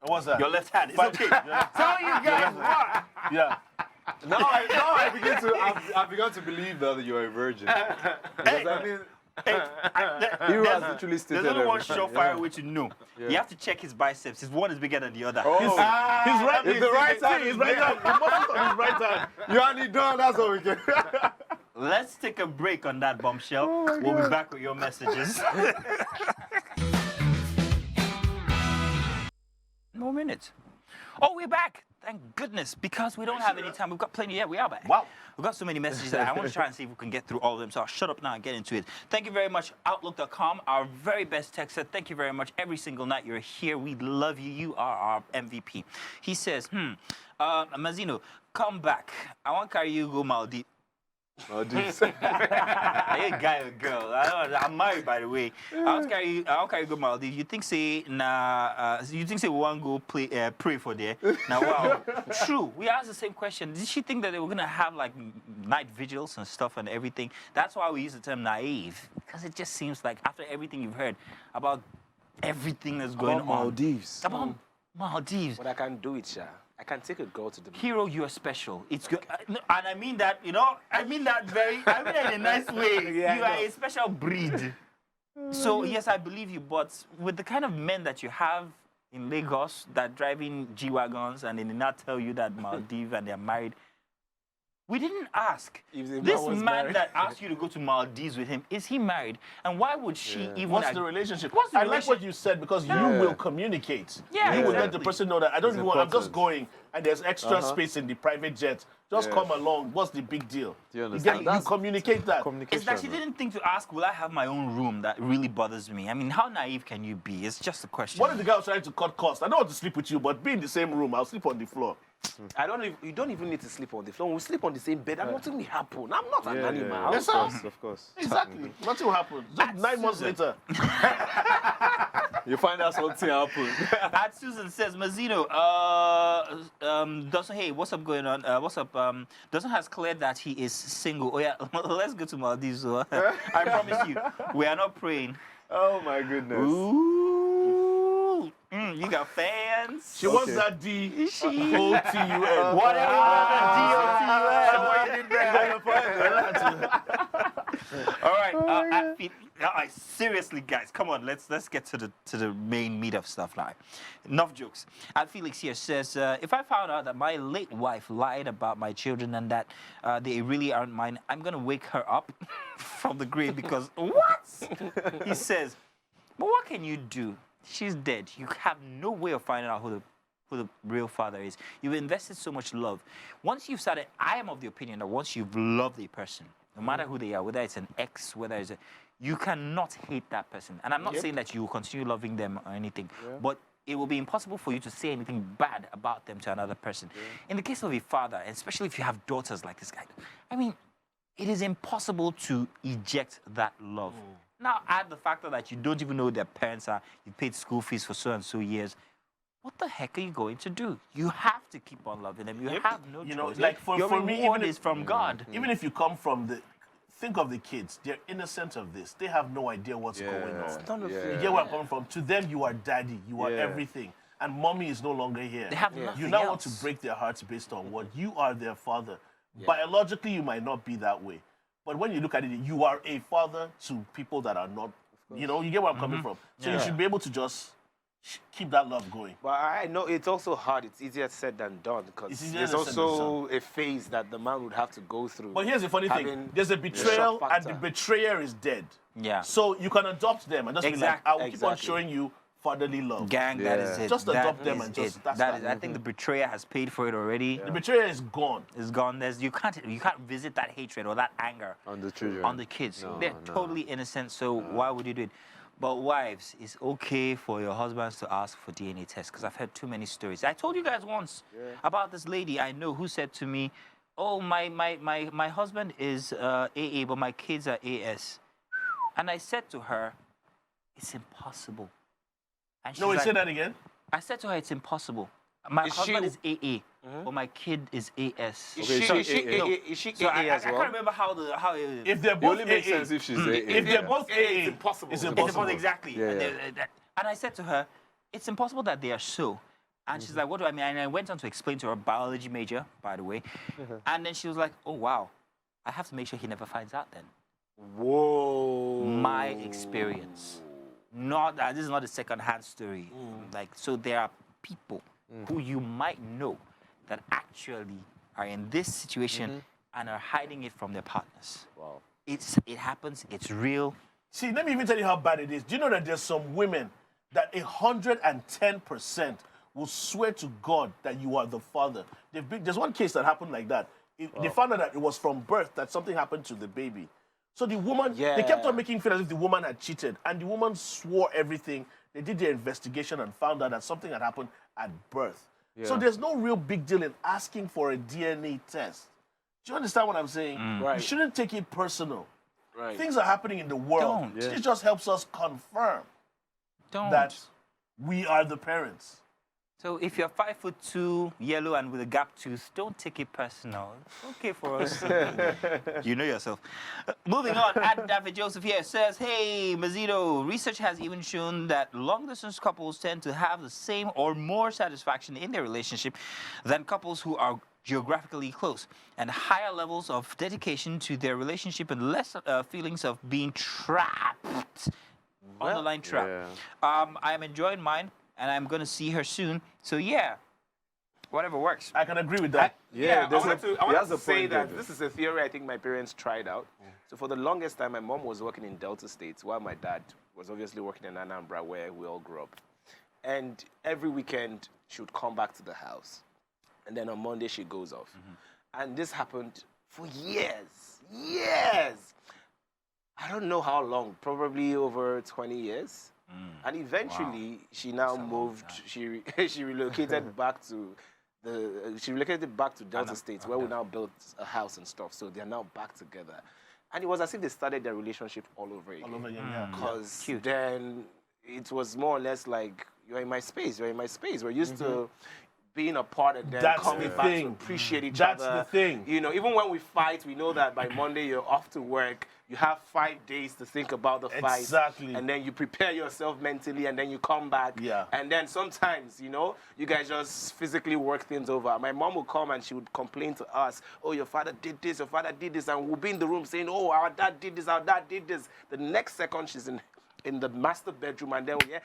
What's that? Your left hand. It's okay. Tell you guys what. Yeah. Now I begin to believe that you're a virgin. Because I mean, he was literally stated there's only one everything. surefire way to know. You have to check his biceps. His one is bigger than the other. Oh. His right, It's the right hand. his right hand. The muscles on his right hand. You only done. That's all we can. Let's take a break on that bombshell. We'll be back with your messages. More minutes. Oh, we're back. Thank goodness, because we don't have any time. We've got plenty. Yeah, we are back. Wow. We've got so many messages that I want to try and see if we can get through all of them. So I'll shut up now and get into it. Thank you very much, Outlook.com, our very best texter. Thank you very much. Every single night you're here. We love you. You are our MVP. He says, Mazino, come back. I want to carry you go Maldives. Oh, dude. Are you a guy or a girl? I'm married, by the way. I don't carry you go Maldives. You think say you think say we want to go pray for there? Now wow, true. We asked the same question. Did she think that they were gonna have like night vigils and stuff and everything? That's why we use the term naive, because it just seems like after everything you've heard about everything that's going on, Maldives. about Maldives. But I can do it, Sha. I can take a girl to the beach. Hero, you are special. It's good, and I mean that. I mean that in a nice way. Yeah, You are a special breed. So yes, I believe you. But with the kind of men that you have in Lagos that driving G-wagons and they did not tell you that Maldives and they're married, we didn't ask. This man that asked you to go to Maldives with him, is he married? And why would she even... What's the relationship? What's the I like relationship? what you said, because you will communicate. Yeah, you will let exactly. the person know that I don't even want, I'm just important. going and there's extra space in the private jet. Just come along. What's the big deal? Do you understand? You communicate that. It's that she didn't think to ask, will I have my own room? That really bothers me. I mean, how naive can you be? It's just a question. What if the guy was trying to cut costs? I don't want to sleep with you, but be in the same room. I'll sleep on the floor. You don't even need to sleep on the floor. We sleep on the same bed and nothing will happen. I'm not an animal. Yes, sir. Of course. Exactly. Nothing will happen. Just 9 months later. You find out something happened. At Susan says, Mazino, Dotun, hey, what's up going on? What's up? Dotun has cleared that he is single. Oh yeah, let's go to Maldives. So, I promise you, we are not praying. Oh my goodness. Ooh, you got fans. She wants that D-O-T-U-N. Whatever D-O-T-U-N. All right, seriously, guys, come on, let's get to the main meat of stuff now. Enough jokes. Felix here says, if I found out that my late wife lied about my children and that they really aren't mine, I'm gonna wake her up from the grave because what? He says, but what can you do? She's dead. You have no way of finding out who the real father is. You've invested so much love. Once you've started, I am of the opinion that once you've loved a person, no matter who they are, whether it's an ex, whether it's you cannot hate that person. And I'm not saying that you will continue loving them or anything, but it will be impossible for you to say anything bad about them to another person. In the case of a father, especially if you have daughters like this guy, I mean, it is impossible to eject that love. Now, add the factor that you don't even know who their parents are, you paid school fees for so and so years. What the heck are you going to do? You have to keep on loving them. You have no choice. Like Your for me, reward is from God. Even if you come from think of the kids, they're innocent of this. They have no idea what's going on. You get where I'm coming from? To them, you are daddy. You are everything. And mommy is no longer here. They have nothing You now else. want to break their hearts based on what? You are their father. Biologically, you might not be that way. But when you look at it, you are a father to people that are not, you get where I'm coming from. So you should be able to just keep that love going. But I know it's also hard. It's easier said than done It's because easier there's said than also a phase that the man would have to go through. But here's the funny thing. having There's a the betrayal, shock and the factor. betrayer is dead. Yeah. So you can adopt them and just be like, I will keep on Exactly. showing you fatherly love. Gang, that is it. Just That adopt them is and just- it. that's That that. is, I think the betrayer has paid for it already. The betrayer is gone. It's gone. You can't visit that hatred or that anger On the children. on the kids. No, They're no. totally innocent, so why would you do it? But wives, it's okay for your husbands to ask for DNA tests because I've heard too many stories. I told you guys once about this lady I know who said to me, "Oh, my husband is AA, but my kids are AS," and I said to her, "It's impossible." And she's No, wait, like, say that again. I said to her, "It's impossible. My Is husband she- is AA, but my kid is AS." Is Okay, she, so is she AA. AA, is she So AA I as can't well? remember how If they're It both only makes AA, sense if she's AA. if they're both AA, it's impossible. It's It's It's impossible. impossible, exactly. Yeah, And, yeah. and I said to her, "It's impossible that they are so." And she's like, "What do I mean?" And I went on to explain to her, biology major, by the way. And then she was like, "Oh, wow. I have to make sure he never finds out then." Whoa. My experience. Not this is not a second-hand story. Like, so there are people who you might know that actually are in this situation and are hiding it from their partners. Wow. It happens, it's real. See, let me even tell you how bad it is. Do you know that there's some women that 110% will swear to God that you are the father? There's one case that happened like that. They found out that it was from birth that something happened to the baby. So the woman, they kept on making it feel as if the woman had cheated, and the woman swore everything. They did their investigation and found out that something had happened at birth. So there's no real big deal in asking for a DNA test. Do you understand what I'm saying? Right. You shouldn't take it personal. Right. Things are happening in the world. Don't. It just helps us confirm Don't. that we are the parents. So if you're 5'2", yellow, and with a gap tooth, don't take it personal. It's okay for us. You know yourself. Moving on, David Joseph here says, "Hey, Mazito, research has even shown that long-distance couples tend to have the same or more satisfaction in their relationship than couples who are geographically close, and higher levels of dedication to their relationship and less feelings of being trapped." On the line trap. I am enjoying mine, and I'm going to see her soon. So, yeah, whatever works. I can agree with that. Yeah, I there's wanted a- to, I wanted has to a say point that there. this is a theory I think my parents tried out. So for the longest time, my mom was working in Delta States while my dad was obviously working in Anambra, where we all grew up. And every weekend, she would come back to the house. And then on Monday, she goes off. And this happened for years. Years! I don't know how long, probably over 20 years. And eventually, she now moved. She relocated back to Delta States, where we now built a house and stuff. So they're now back together, and it was as if they started their relationship all over again. All over again, yeah. Because then it was more or less like, "You're in my space. You're in my space." We're used to being apart and then That's coming the back thing. to appreciate each That's other. the thing. You know, even when we fight, we know that by Monday you're off to work. You have 5 days to think about the fight. Exactly. And then you prepare yourself mentally, and then you come back. Yeah. And then sometimes, you know, you guys just physically work things over. My mom would come and she would complain to us, "Oh, your father did this, your father did this," and we'll be in the room saying, "Oh, our dad did this, our dad did this." The next second, she's in the master bedroom, and then we hear,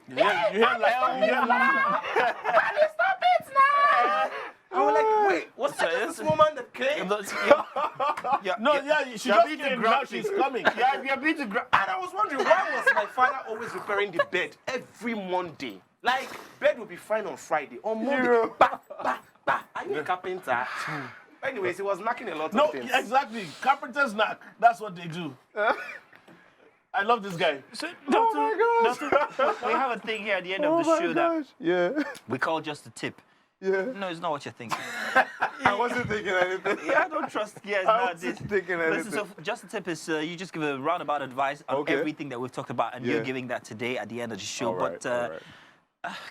You hear laughter. "Stop it now!" I was like, "Wait, what's that? This woman that came?" No, she you're just being came, now grumpy. she's coming. You're being too And I was wondering, why was my father always repairing the bed every Monday? Like, bed would be fine on Friday. On Monday, bah, bah, bah. Are you a carpenter? Anyways, he was knocking a lot No, of things. exactly. Carpenters knock. That's what they do. I love this guy. We have a thing here at the end of the show that Yeah. we call just a tip. Yeah. No, it's not what you're thinking. I wasn't thinking anything. Yeah, I don't trust. Yeah, it's I not wasn't this. thinking anything. Listen, so just a tip is you just give a roundabout advice on Okay. everything that we've talked about, and Yeah. you're giving that today at the end of the show. All right, But all right.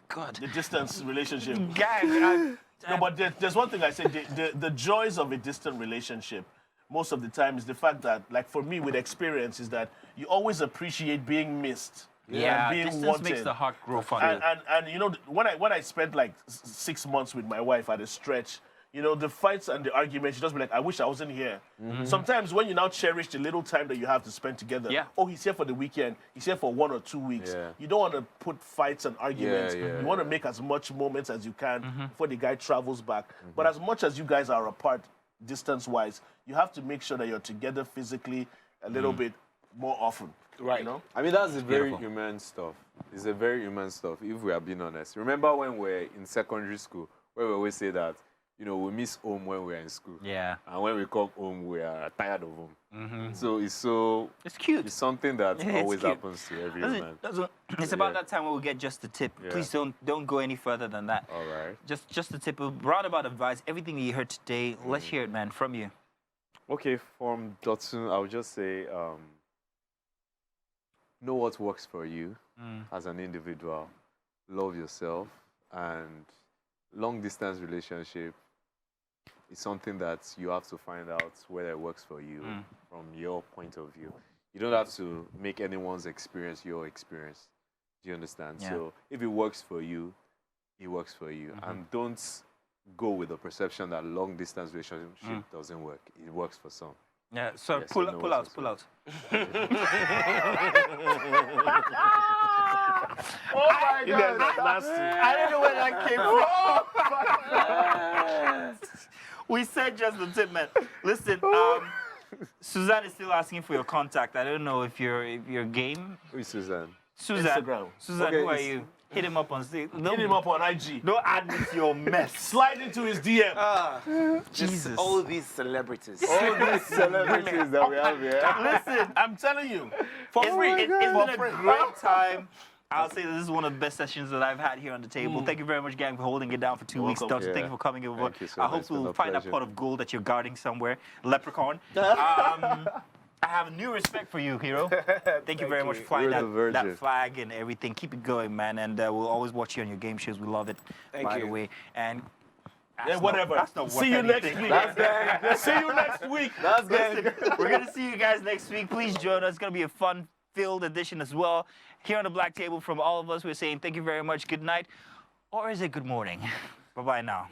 God, The distance relationship. gang, No, but there's one thing I said. The joys of a distant relationship, most of the time, is the fact that, like for me with experience, is that you always appreciate being missed. yeah, and being distance wanted. makes the heart grow fonder. And you know, when I spent like 6 months with my wife at a stretch, You know, the fights and the arguments, you just be like, I wish I wasn't here. Sometimes when you now cherish the little time that you have to spend together, Yeah. oh, he's here for the weekend, he's here for 1 or 2 weeks. Yeah. You don't want to put fights and arguments. Yeah, You want to make as much moments as you can before the guy travels back. But as much as you guys are apart distance-wise, you have to make sure that you're together physically a little bit more often. Right. You know? I mean, that's a very beautiful. human stuff. It's a very human stuff, if we are being honest. Remember when we're in secondary school, where we always say that, you know, we miss home when we're in school. Yeah. And when we come home, we are tired of home. So it's cute. it's something that Yeah, it's always cute. happens to every human. It's about Yeah. that time when we get just the tip. Yeah. Please don't go any further than that. All right. Just the tip of roundabout advice. Everything that you heard today, let's hear it, man, from you. Okay, from Dotun, I would just say, know what works for you as an individual. Love yourself, and long-distance relationship is something that you have to find out whether it works for you from your point of view. You don't have to make anyone's experience your experience. Do you understand? Yeah. So if it works for you, it works for you. And don't go with the perception that long-distance relationship doesn't work. It works for some. Yeah, so Yes, pull I know out. what's Oh my God, that's nasty. I don't know where that came from. We said just the tip, man. Listen, Suzanne is still asking for your contact. I don't know if you're game. Who is Suzanne? Suzanne. Instagram. Suzanne, Okay, who are it's- you? Hit him up on stage. Hit him up on IG. Don't add me to your mess. Slide into his DM. Jesus. All these celebrities. All these celebrities that we have here. Listen, I'm telling you, for free. It's For been a free. great time. I'll say this is one of the best sessions that I've had here on the table. Thank you very much, gang, for holding it down for 2 weeks. welcome. Dr. Thank you for coming over. Thank you so I much. hope It's been we'll a find that pleasure. pot of gold that you're guarding somewhere. Leprechaun. I have new respect for you, hero. Thank you very much for flying You're the virgin. that flag and everything. Keep it going, man. And we'll always watch you on your game shows. We love it, by the you. way. And Yeah, whatever. That's not See you next anything. week. See you next week. Listen, we're going to see you guys next week. Please join us. It's going to be a fun-filled edition as well. Here on the Black Table, from all of us, we're saying thank you very much. Good night. Or is it good morning? Bye-bye now.